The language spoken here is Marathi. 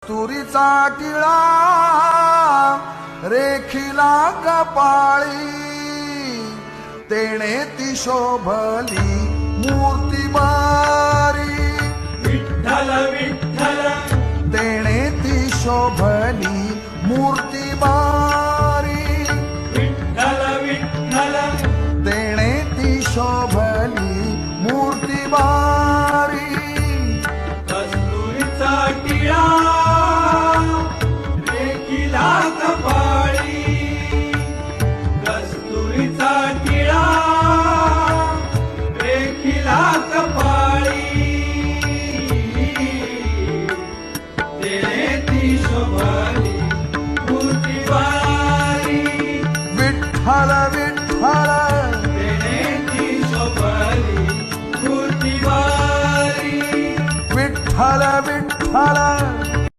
तुरीचा टिळा रेखिला कपाळी, तेणे ती शोभली मूर्ती बारी. विठ्ठल विठ्ठल तेणे ती शोभली मूर्ती बारी. विठ्ठल विठ्ठल तेणे ती शोभली मूर्ती बारी. कस्तुरीचा टिळा रेखिला कपाळी, कस्तुरीचा टिळा रेखिला कपाळी, तेणे ती शोभली मूर्ती बारी. विठ्ठल विठ्ठल तेणे ती शोभली मूर्ती बारी. विठ्ठल विठ्ठल